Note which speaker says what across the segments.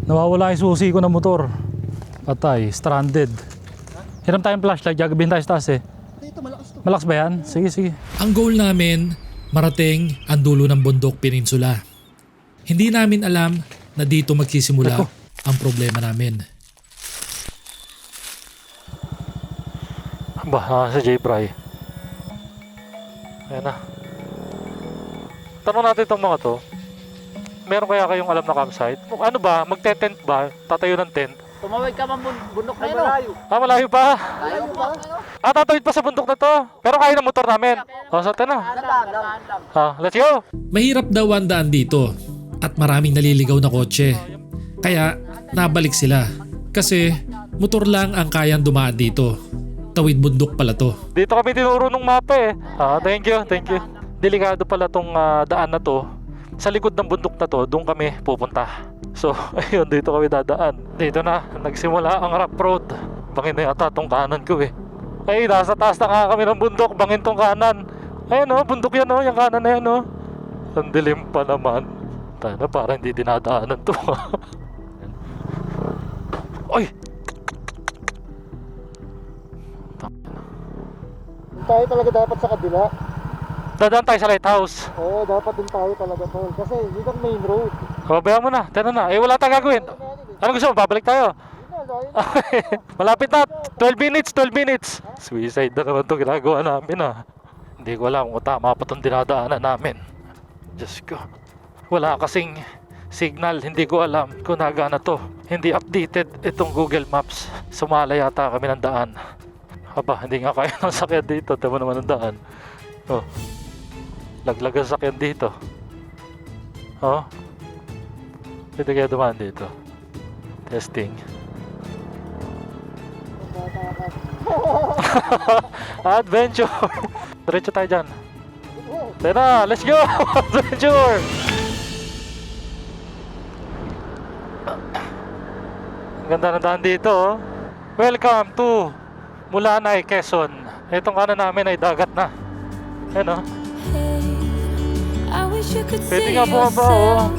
Speaker 1: Nawawala yung susi ko ng motor. Patay, stranded. Hiram tayong flashlight, gagabihin tayo sa taas eh.
Speaker 2: Dito, malakas to.
Speaker 1: Malakas ba yan? Sige, sige.
Speaker 3: Ang goal namin, marating ang dulo ng Bundok Peninsula. Hindi namin alam na dito magsisimula ang problema namin.
Speaker 1: Ba, si J-Bry. Ayan na. Tanong natin itong mga to. Meron kaya kayong alam na campsite? Ano ba? Magte-tent ba? Tatayo ng tent?
Speaker 4: Tumawid ka man bundok na yun.
Speaker 1: Ah, malayo pa.
Speaker 4: Ayaw pa.
Speaker 1: Ah, tatawid pa sa bundok na to. Pero kaya ng motor namin. O, sa na. Let's go.
Speaker 3: Mahirap daw ang daan dito at maraming naliligaw na kotse. Kaya nabalik sila kasi motor lang ang kayang dumaan dito. Tawid bundok pala to.
Speaker 1: Dito kami tinuro nung mapa eh. Thank you, thank you. Delikado pala tong daan na to. Sa likod ng bundok na to, doon kami pupunta. So, ayun, dito kami dadaan. Dito na, nagsimula ang rough road. Bangin na yata tong kanan ko eh. Ay, nasa taas na nga kami ng bundok, bangin tong kanan. Ayun oh, bundok yan oh, yung kanan na yan oh. Ang dilim pa naman. Tana, parang hindi dinadaanan to. Oy!
Speaker 2: Tayo talaga dapat sa kabila.
Speaker 1: Dadaan tayo sa lighthouse.
Speaker 2: Oo, dapat din tayo talaga tol. Kasi hindi ang main road.
Speaker 1: Babayan mo na, tena na. Eh, wala tayong gagawin. Ano gusto mo? Babalik tayo. Malapit na. 12 minutes, 12 minutes. Suicide na naman ito ginagawa namin ah. Hindi ko alam kung tama pa itong dinadaanan namin. Diyos ko. Wala kasing signal. Hindi ko alam kung nagana to. Hindi updated itong Google Maps. Sumala yata kami ng daan. Aba, hindi nga kaya ng sakyan dito. Tama naman ang daan. Oh. Laglag ang sakyan dito. Oh. Pwede kaya dumaan dito. Testing. Adventure! Diretso tayo dyan. Tara, let's go! Adventure! Ang ganda ng daan dito oh. Welcome to Mulanay, Quezon. Itong kanan namin ay dagat na. Ayan oh. Pwede nga bumaba oh.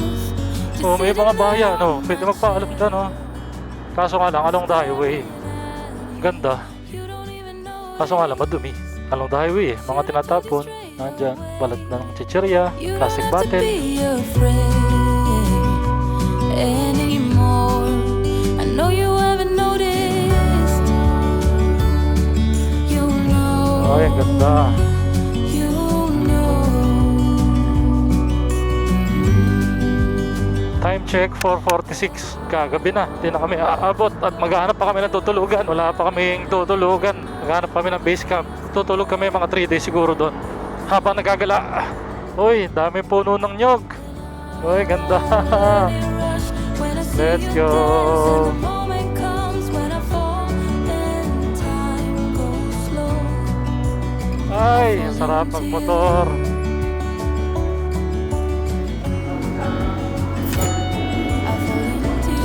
Speaker 1: Oh, may mga bayan oh. Pwede magpaalam dyan oh. Kaso nga lang, along the highway. Ganda. Kaso nga lang, madumi. Along the highway eh. Mga tinatapon. Nandyan, balat ng chichirya. Plastic bottle. Ay, ang ganda. Time check 4:46. Kagabi na. Hindi na kami aabot at maghahanap pa kami ng tutulugan. Wala pa kaming tutulugan. Maghahanap kami ng base camp. Tutulog kami mga 3 days siguro doon. Habang nagagala. Uy, dami puno ng nyog. Uy, ganda. Let's go. Ay, sarap magmotor.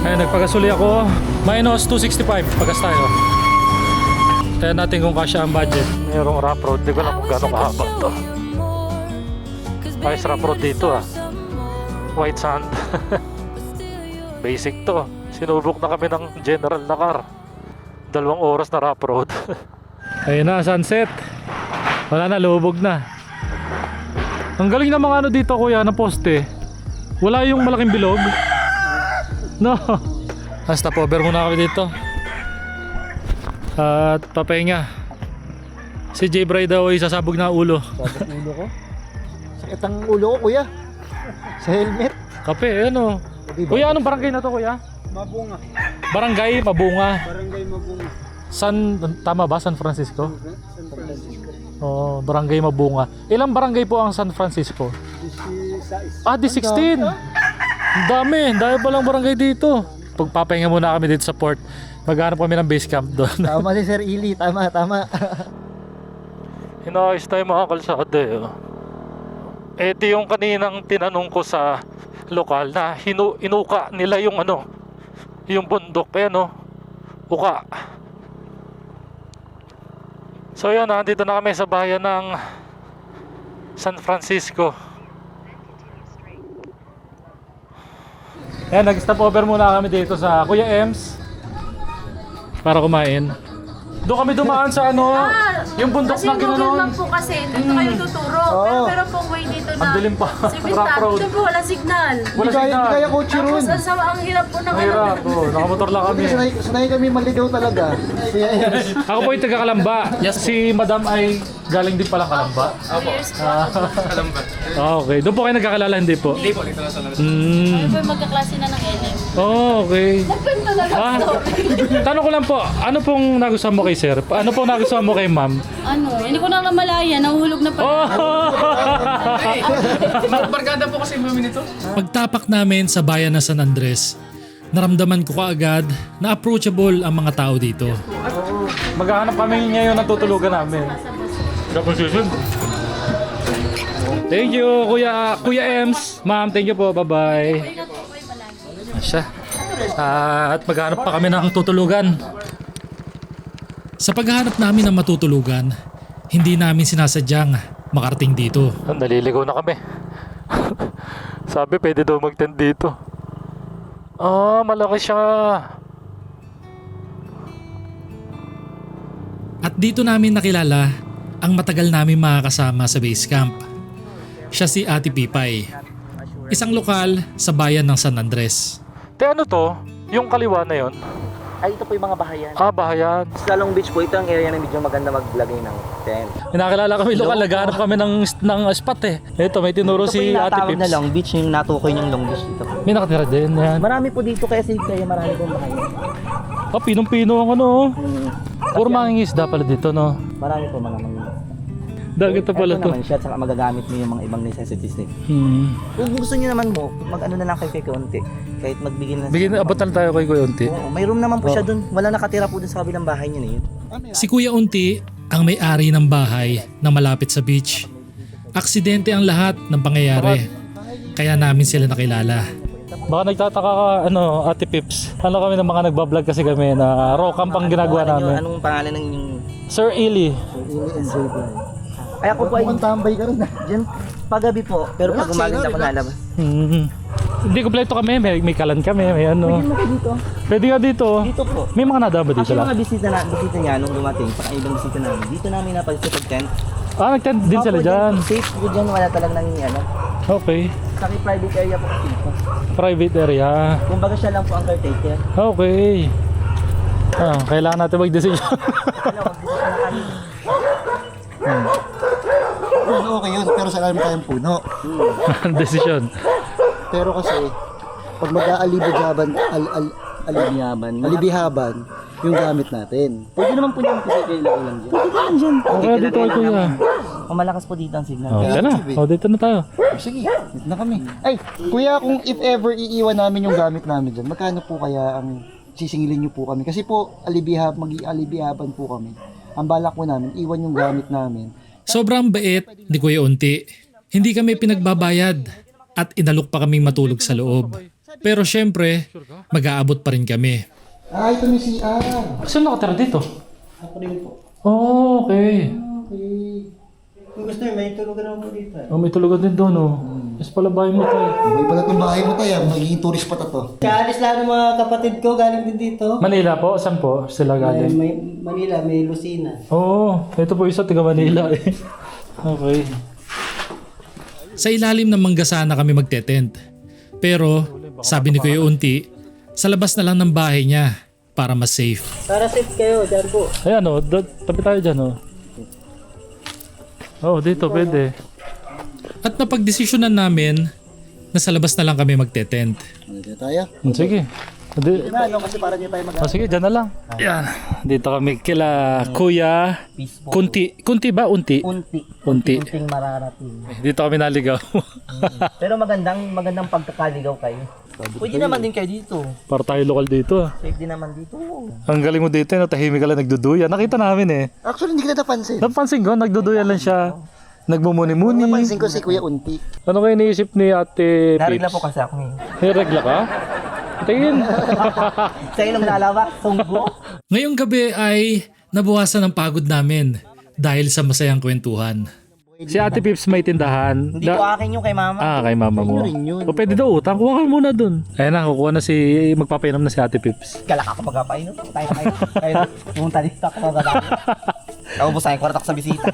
Speaker 1: Ayun, nagpagasuli ako. Minus 265 pagas tayo. Kaya natin kung kasya ang budget. Mayroong rough road. Di ko alam kung gano'ng kahaba to. Ayos rough road dito ah. White sand. Basic to. Sinubok na kami ng general na car. 2 oras na rough road. Ayun na, sunset. Wala na, lubog na. Ang galing ng mga ano dito kuya, na poste. Wala yung malaking bilog. No. Stop over muna kami dito. At papahinga. Si J-Bry daw ay sasabog na ulo.
Speaker 2: Sabog ulo ko. Sakit ang ulo ko kuya. Sa helmet.
Speaker 1: Kape, ano? Kuya, anong barangay na to kuya?
Speaker 2: Mabunga.
Speaker 1: Barangay Mabunga.
Speaker 2: Barangay Mabunga.
Speaker 1: Tama ba? San Francisco?
Speaker 2: San Francisco.
Speaker 1: Oh, Barangay Mabunga. Ilang barangay po ang San Francisco?
Speaker 2: 16.
Speaker 1: Di 16. Ang dami palang barangay dito. Pagpapahinga muna kami dito sa port. Maghanap kami ng base camp doon.
Speaker 2: Tama si Sir Ili, tama.
Speaker 1: Inaayos tayo mga kalsada eh. Ito yung kaninang tinanong ko sa lokal na inuka nila yung ano, yung bundok. Ayan o, uka. So yun, nandito na kami sa bayan ng San Francisco. Ayan, nag-stop over muna kami dito sa Kuya Ems para kumain. Doon kami dumaan sa ano, yung bundok
Speaker 5: Kasi
Speaker 1: na
Speaker 5: Google
Speaker 1: ginanon.
Speaker 5: Map po kasi, dito kayo tuturo. Pero meron pong way dito na
Speaker 1: Ang dilim pa.
Speaker 5: Civil
Speaker 1: Rock
Speaker 5: Stop.
Speaker 1: road.
Speaker 5: Dito po wala signal.
Speaker 1: Wala
Speaker 2: Hindi
Speaker 1: signal.
Speaker 2: kaya kotse ron.
Speaker 5: Tapos ang hirap po ng
Speaker 1: Mahirap. Nakamotor lang kami.
Speaker 2: Sanay kami maligaw talaga. Kaya
Speaker 1: Ako po yung taga-Kalamba. Si Madam ay galing din pala Kalamba.
Speaker 5: years po.
Speaker 1: Okay. Doon po kayo nagkakalala, hindi po? Hindi po.
Speaker 5: Kami po yung magkaklase na ng LM.
Speaker 1: Okay.
Speaker 5: Nagpento na lang
Speaker 1: Ah,
Speaker 5: to.
Speaker 1: tanong ko lang po, ano pong nagustuhan mo kay sir? Ano pong nagustuhan mo kay ma'am?
Speaker 5: Ano, hindi ko na malaya, nahuhulog na pala.
Speaker 1: Oh!
Speaker 3: Pagtapak namin sa bayan ng San Andres, naramdaman ko kaagad na approachable ang mga tao dito.
Speaker 1: Maghahanap kami ngayon ng tutulugan namin. Thank you, Kuya Ems. Ma'am, thank you po. Bye-bye. Asya. At maghanap pa kami ng tutulugan.
Speaker 3: Sa paghahanap namin ng matutulugan, hindi namin sinasadyang makarating dito.
Speaker 1: Naliligaw na kami. Sabi pwede daw mag-tent dito. Ah, malaki siya.
Speaker 3: At dito namin nakilala ang matagal namin makakasama sa base camp. Siya si Ate Pipay, isang lokal sa bayan ng San Andres.
Speaker 1: Te, ano to? Yung kaliwa na yon?
Speaker 4: Ay, ito po yung mga bahayan.
Speaker 1: Ah, bahayan.
Speaker 4: Sa Lalong Beach po, ito ang area na medyo maganda maglagay ng tent.
Speaker 1: Nakilala kami lokal, naghahanap kami ng spot eh. Ito, may tinuro
Speaker 4: Ito po
Speaker 1: si
Speaker 4: yung
Speaker 1: Ate
Speaker 4: natawag
Speaker 1: Pips.
Speaker 4: na Long Beach, yung natukoy niyang Long Beach dito po.
Speaker 1: May nakatira din yan.
Speaker 4: Marami po dito kaya marami pong bahayan.
Speaker 1: Ah, pinong-pino ang ano. Oh. Puro mangingisda pala dito, no?
Speaker 4: Marami po mga mga.
Speaker 1: Dagat na pala
Speaker 4: Ito
Speaker 1: to.
Speaker 4: naman siya, saka magagamit mo yung mga ibang necessities nito. Kung gusto niyo naman mo, mag-ano na lang kayo kay konti. Kahit magbigay na.
Speaker 1: Bigyan, abot na tayo kay Kuya Unti.
Speaker 4: Oo, may room naman po siya dun. Wala nakatira po dun sa kabilang bahay niya na yun.
Speaker 3: Si Kuya Unti ang may-ari ng bahay na malapit sa beach. Aksidente ang lahat ng pangyayari, kaya namin sila nakilala.
Speaker 1: Baka nagtataka ka, ano, Ate Pips. Ano kami ng mga nagbablog kasi kami na raw camp ang ginagawa namin.
Speaker 4: Anong pangalan ng inyong...
Speaker 1: Sir Eli.
Speaker 4: Ay ako po ay
Speaker 2: mukhang tambay ka rin.
Speaker 4: dyan paggabi po, pero pag
Speaker 2: Relax,
Speaker 4: umaga hindi ako
Speaker 2: relax.
Speaker 4: nalabas.
Speaker 1: Hindi kompleto kami, may kalan kami, may ano.
Speaker 4: Pwede mo kayo dito.
Speaker 1: Pwede nga dito.
Speaker 4: Dito po.
Speaker 1: May mga nadaba dito
Speaker 4: Actually,
Speaker 1: lang.
Speaker 4: mga bisita niya nung dumating, saka ibang bisita namin. Dito namin napag-tent.
Speaker 1: Ah, nag-tent din sila dyan.
Speaker 4: Safe po dyan, wala talagang ano.
Speaker 1: Okay.
Speaker 4: Saka private area po kasi dito.
Speaker 1: Private area.
Speaker 4: Kumbaga siya lang po ang caretaker.
Speaker 1: Okay. Ah, kailangan natin mag-decision.
Speaker 4: Ano, magbisita na kami.
Speaker 2: Okay yun, pero sa alam tayong puno.
Speaker 1: Decision.
Speaker 2: Pero kasi, pag mag-aalibihaban, alibihaban, yung gamit natin.
Speaker 4: Pwede naman po niya mag-isip kayo lang dyan. Pwede naman dyan.
Speaker 1: Okay, dito kay Kuya.
Speaker 4: Malakas po dito ang signal.
Speaker 1: Oh, dito na. Oh, dito na tayo.
Speaker 2: Sige, dito na kami. Ay, kuya, kung if ever iiwan namin yung gamit namin dyan, magkano po kaya ang sisingilin niyo po kami? Kasi po, mag-ialibihaban po kami. Ang balak po namin, iwan yung gamit namin.
Speaker 3: Sobrang bait ni Kuya Unti. Hindi kami pinagbabayad at inalok pa kaming matulog sa loob. Pero syempre, mag-aabot pa rin kami.
Speaker 2: Ah, ito may CR.
Speaker 1: Saan nakatira dito?
Speaker 2: Ako rin po.
Speaker 1: Oh, okay.
Speaker 2: Okay.
Speaker 4: Kung gusto nyo, may tulugan naman po dito.
Speaker 1: Oh, may tulugan din doon, oh. Yes pala bahay mo tayo.
Speaker 2: May pala itong bahay mo tayo, magiging tourist pa to.
Speaker 6: Kaalis lang ng mga kapatid ko, galing din dito.
Speaker 1: Manila po? Saan po sila galing?
Speaker 6: May Manila, may Lucena.
Speaker 1: Oo, ito po isa taga Manila eh. Okay.
Speaker 3: Sa ilalim ng manggasana kami magte-tent. Pero, sabi ni Kuya Unti, sa labas na lang ng bahay niya para mas safe.
Speaker 6: Para safe kayo, dyan po.
Speaker 1: Ayan oh, tabi tayo dyan oh. Oh, dito pwede.
Speaker 3: At napagdesisyonan namin na sa labas na lang kami magte-tent.
Speaker 2: Dito tayo.
Speaker 1: Sige.
Speaker 2: Ano kasi para di tayo
Speaker 1: Oh, sige, dyan na lang. Yan. Dito kami kila Kuya Kunti. Kunti ba? Unti?
Speaker 4: Unti.
Speaker 1: Unti.
Speaker 4: Unting mararating.
Speaker 1: Dito kami naligaw.
Speaker 4: Pero magandang pagkakaligaw kayo. Pwede naman din kayo dito.
Speaker 1: Para tayo lokal dito ah.
Speaker 4: Safe din naman dito.
Speaker 1: Ang galing mo dito, no? Tahimik ka lang nagduduyan. Nakita namin eh.
Speaker 2: Actually, hindi kita napansin.
Speaker 1: Napansin ko, nagduduyan lang siya. Nagmumuni-muni.
Speaker 2: Napansin ko si Kuya Unti.
Speaker 1: Ano kayo iniisip ni Ate
Speaker 4: Narigla
Speaker 1: Pips?
Speaker 4: po kasi ako ngayon.
Speaker 1: May regla ka? Tingin.
Speaker 4: Sa ilong nalawa, sunggo.
Speaker 3: Ngayong gabi ay nabawasan ang pagod namin dahil sa masayang kwentuhan.
Speaker 1: Si Ate Pips may tindahan.
Speaker 4: Hindi ko akin yung kay mama.
Speaker 1: Ah, kay mama mo.
Speaker 2: Ayun rin yun.
Speaker 1: O pwede daw utang. Kuha ka muna dun. Ayan na, kukuha na si... Magpapainom na si Ate Pips.
Speaker 4: Galak ako magpapainom. Tayo kayo. Pumunta dito ako magdadami. Naubos sa kwarta ko sa bisita.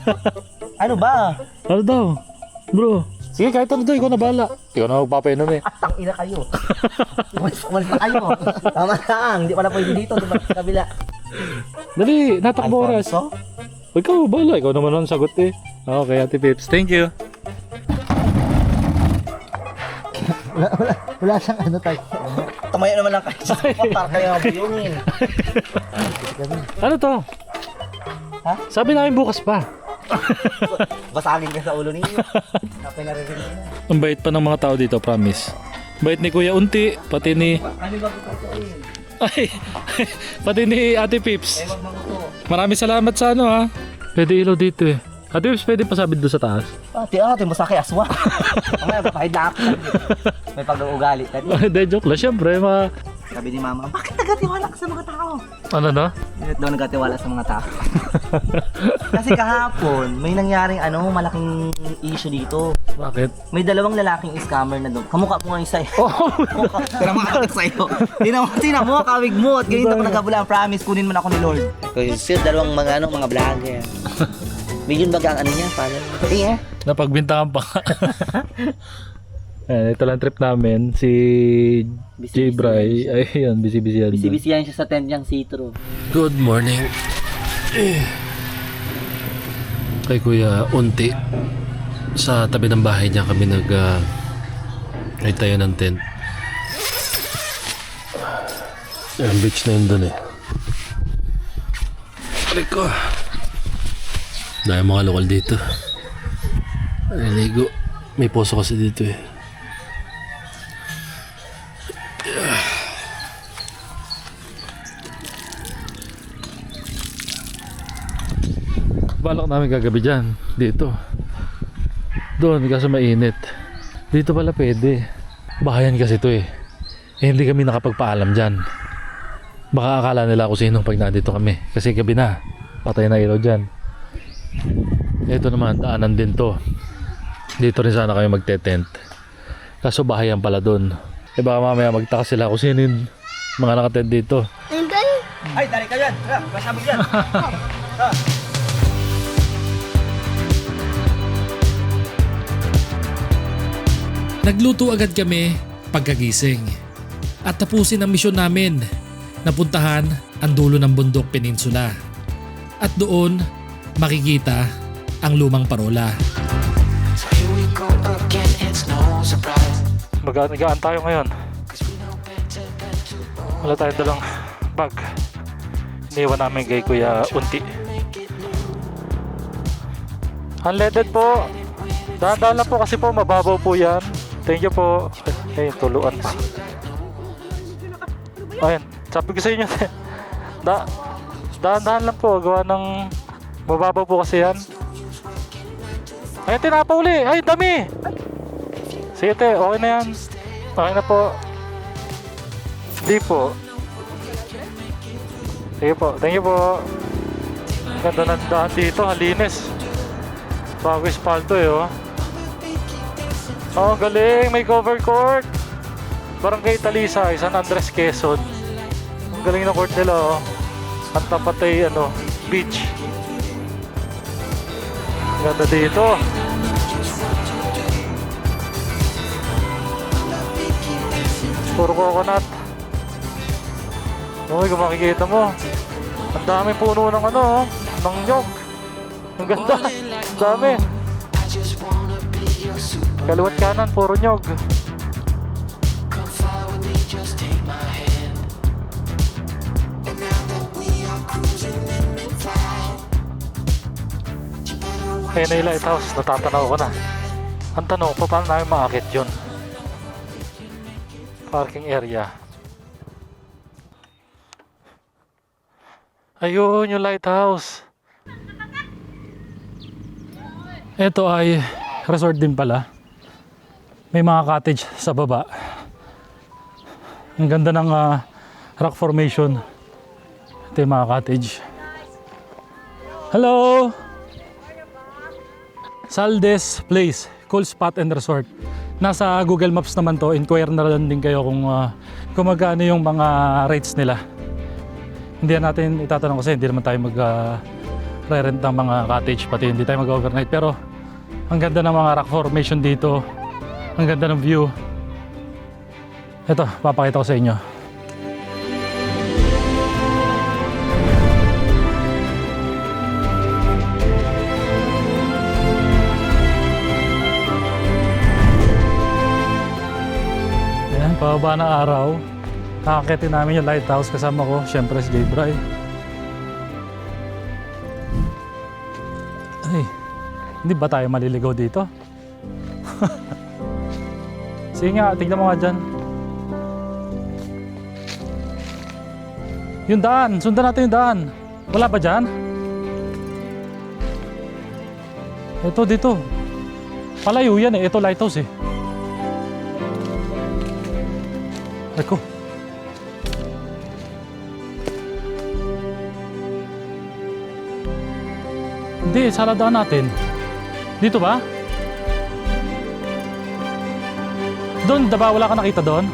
Speaker 4: Ano ba?
Speaker 1: Ano daw? Bro. Sige, kahit ano daw. Ikaw na bahala. Ikaw na magpapainom eh.
Speaker 4: Tang ina kayo. Umalis na kayo. Tama lang. Hindi pala pwede dito. Diba sa kabila.
Speaker 1: Dali, natakbo oras.
Speaker 4: Alfonso?
Speaker 1: Ikaw, bahala. Ikaw naman ang sagot eh. Okay, Ate Pips. Thank you.
Speaker 2: Wala siyang ano tayo.
Speaker 4: Tumayo naman lang kayo sa para kayo mabuyungin.
Speaker 1: Ano to?
Speaker 4: Ha?
Speaker 1: Sabi namin bukas pa.
Speaker 4: Basagin ka sa ulo ninyo. Kapag naririnig na.
Speaker 1: Ang bait pa ng mga tao dito, promise. Bait ni Kuya Unti, pati ni...
Speaker 4: Ano ba kukuin?
Speaker 1: Ay, pati ni Ate Pips.
Speaker 4: Wag maguto.
Speaker 1: Maraming salamat sa ano ha. Pwede ilaw dito eh. Ate Pips, pwede pasabit doon sa taas.
Speaker 4: Ate mo sa kay aswa. Mamaya papahid na ako. May pag-uugali.
Speaker 1: Hindi, joke lang. Siyempre,
Speaker 4: Sabi ni mama, bakit nagatiwala ka sa mga tao?
Speaker 1: ano na?
Speaker 4: Bakit daw nagatiwala sa mga tao? Kasi kahapon, may nangyaring malaking issue dito.
Speaker 1: Bakit?
Speaker 4: May dalawang lalaking scammer na doon. Kamukha mo nga isa eh.
Speaker 1: Oh,
Speaker 4: Pero makakit sa'yo. Tingnan mo, kawig mo. At ganito ko nagabula. Promise, kunin mo na ako ni Lord. Kasi dalawang mga vlogger. Million baga ang ano niya, paano? Eh.
Speaker 1: napagbintangan pa. Ayan, ito lang trip namin. Si J. Bry. Ayun, busy-busy yan.
Speaker 4: Busy-busy yan siya sa tent niyang sitro.
Speaker 3: Good morning. Kay Kuya Unti. Sa tabi ng bahay niya kami nagtayo ng tent. Ang beach na yun dun eh. Aray ko. Dahil mga lokal dito. Naligo. May poso kasi dito eh.
Speaker 1: Balak namin kagabi dyan. Dito. Doon, kaso mainit. Dito pala pwede. Bahayan kasi to eh. Hindi kami nakapagpaalam dyan. Baka akala nila kung sino pag nandito kami. Kasi gabi na. Patay na ilaw dyan. Ito naman, daanan din to. Dito rin sana kayo magte-tent. Kaso bahayan pala doon. Eh baka mamaya magtaka sila kung sino yung mga nakatent dito.
Speaker 4: Ay, dali ka yan. Masabog yan.
Speaker 3: Nagluto agad kami pagkagising at tapusin ang misyon namin. Napuntahan ang dulo ng Bundok Peninsula at doon makikita ang lumang parola. Magaan tayo ngayon. Wala tayong dalang bag. Iniwan namin kay Kuya Unti. Unleaded po. Dahan-dahan lang po kasi po mababaw po yan. Thank you po. Ay, tuluan pa. Ayun, sabi ko sa inyo. Dahan-dahan lang po. Gawa ng mababaw po kasi yan. Ayun, tinapa uli. Ay, dami. Sige te, okay na yan. Okay na po. Hindi po. Sige po, thank you po. Ganda ng daan dito, halinis. Bago espalto eh oh. Oh, galing, may cover court. Barangay Talisay, San Andres, Quezon. Ang galing ng court nila oh. Ang tapat ay beach. Ganda dito. Puro coconut. Uy, kung makikita mo, ang dami puno ng ng nyog. Ang ganda. Ang dami. Kaliwat kanan, puro nyog. Ayun na yung lighthouse, natatanaw ko na. Ang tanong ko, paano namin maakit yun? Parking area. Ayun, yung lighthouse. Ito ay resort din pala. May mga cottage sa baba. Ang ganda ng rock formation. Ito yung mga cottage. Hello! Saldes Place, Cool Spot and Resort. Nasa Google Maps naman to, inquire na lang din kayo kung magkano yung mga rates nila. Hindi natin itatanong kasi hindi naman tayo rent ng mga cottage, pati hindi tayo mag-overnight. Pero ang ganda ng mga rock formation dito, ang ganda ng view. Ito, papakita ko sa inyo. Ayan, pababa ng araw. Kakakitin namin yung lighthouse, kasama ko, syempre si J-Bry. Ay, hindi ba tayo maliligaw dito? Sige nga, tignan mo nga dyan. Yung daan, sundan natin yung daan. Wala ba dyan? Ito dito. Palayo yan eh, ito lighthouse eh. Eko. Hindi, saladaan natin. Dito ba? Doon, diba? Wala ka nakita doon?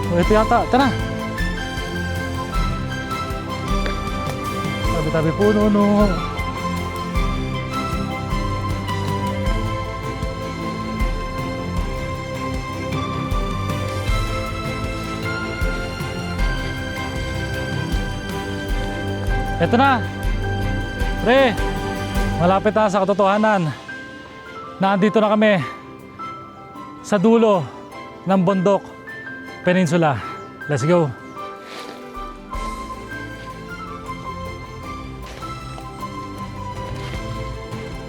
Speaker 3: O, ito yata. Tara! Tabi-tabi puno, no. Ito na! Pre! Malapit na sa katotohanan. Nandito na kami sa dulo ng Bundok Peninsula. Let's go!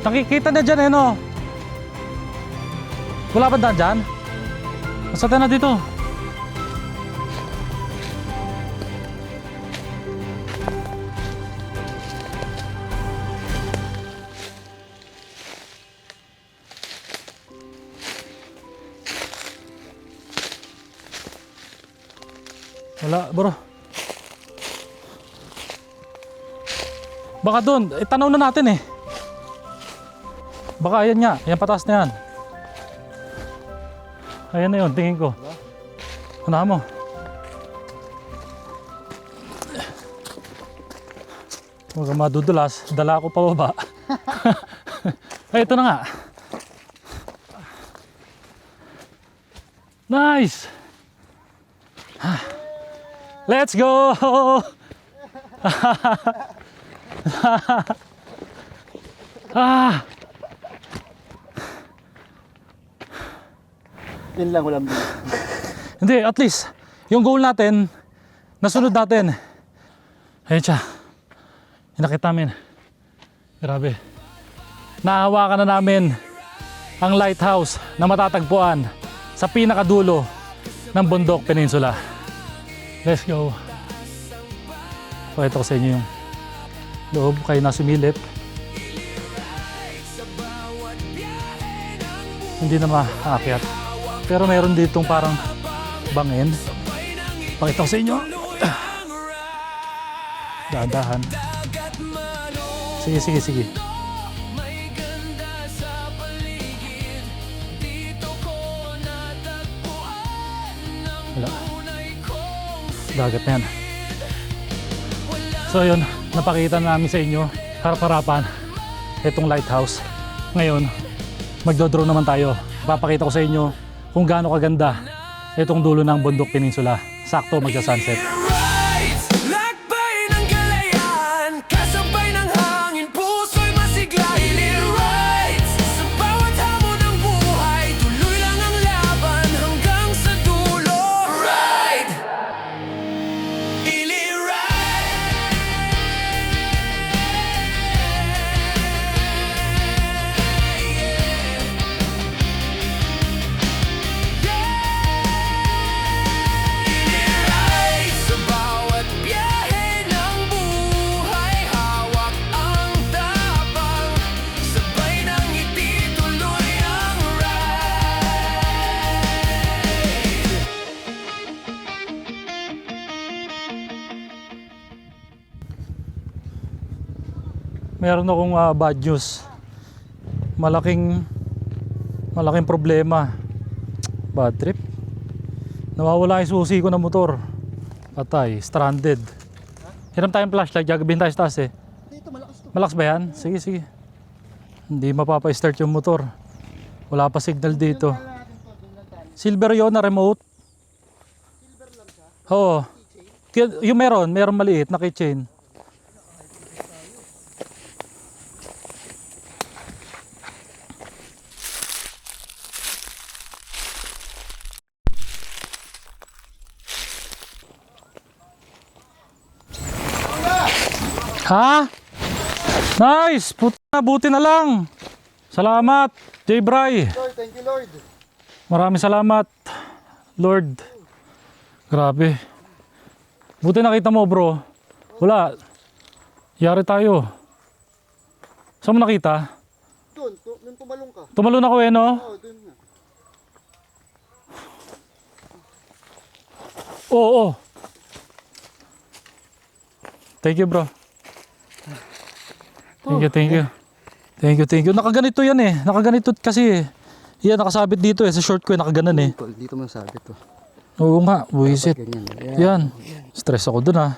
Speaker 3: Nakikita na dyan eh, no? Wala ba daan dyan? Masata na dito. Wala, bro. Baka doon, tanaw na natin eh. Baka ayan nga, yan pataas na yan. Ayan na yun, tingin ko. Unahan mo. Huwag kang madudulas, dala ako pababa. Ay, ito na nga. Nice! Let's go! Ah!
Speaker 2: Yun lang, walang
Speaker 3: Hindi, at least, yung goal natin, nasunod natin. Ayun siya. Hinakita namin. Grabe. Nahawakan na namin ang lighthouse na matatagpuan sa pinakadulo ng Bundok Peninsula. Let's go. Pakita ko sa inyo yung loob, kayo na sumilip. Hindi na maakyat. Pero meron ditong parang bangin. Pakita ko sa inyo. Dahan-dahan. Sige, sige, sige. Wala. Dagat na yan. So yun, napakita namin sa inyo harap-harapan itong lighthouse. Ngayon, magdodrone naman tayo. Papakita ko sa inyo kung gaano kaganda itong dulo ng Bundok Peninsula. Sakto magsa-sunset. meron akong bad news. Malaking problema. Bad trip. Nawawala yung susi ko ng motor. Patay, stranded. Hiram tayong flashlight, gagabihin tayo sa taas eh.
Speaker 2: Dito, malakas to.
Speaker 3: Malakas ba yan? Sige, sige. Hindi mapapa-start yung motor. Wala pa signal dito. Silver yun na remote.
Speaker 2: Silver lang siya.
Speaker 3: Oo. Yung meron maliit na keychain. Ha? Nice! Buti na lang. Salamat, J-Bry.
Speaker 2: Lord, thank you Lord.
Speaker 3: Maraming salamat, Lord. Grabe. Buti nakita mo, bro. Wala. Yari tayo. Saan mo nakita?
Speaker 2: Doon, nung tumalong ka.
Speaker 3: Tumalon ako eh, no?
Speaker 2: Oo, doon na.
Speaker 3: Oo. Thank you, bro. Thank you. Nakaganito yan eh. Nakaganito kasi eh. Yan, nakasabit dito eh. Sa short ko eh, nakaganan eh.
Speaker 2: Tol, dito mo sabit to.
Speaker 3: Oo nga, buwisit.
Speaker 2: Ganyan.
Speaker 3: Yan. Stress ako dun ah.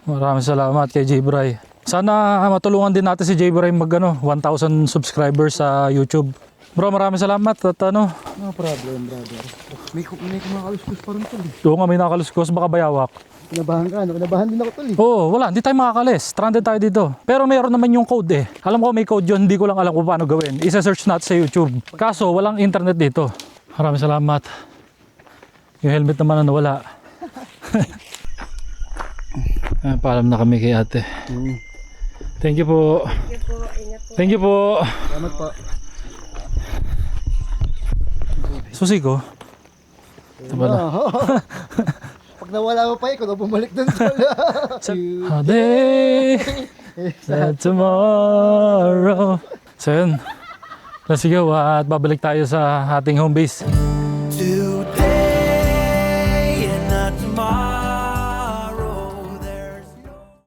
Speaker 3: Maraming salamat kay J-Bry. Sana matulungan din natin si J-Bry mag 1,000 subscribers sa YouTube. Bro, maraming salamat at
Speaker 2: No problem, brother. May kumakaluskus pa rin tol.
Speaker 3: Oo nga, may nakaluskos, baka bayawak.
Speaker 2: Kinabahan ka, kinabahan din ako tol.
Speaker 3: Oo, wala, hindi tayo makakalis. Stranded tayo dito. Pero mayroon naman yung code eh. Alam ko may code yun, hindi ko lang alam kung paano gawin. Isa-search natin sa YouTube. Kaso, walang internet dito. Maraming salamat. Yung helmet naman na nawala. Paalam na kami kay ate. Thank you po. Thank you po.
Speaker 2: Salamat po.
Speaker 3: Susi ko. Ito pala.
Speaker 2: Pag nawala mo pa ikaw, bumalik dun tol.
Speaker 3: A day that tomorrow. So yun. Let's go at babalik tayo sa ating home base.
Speaker 7: Today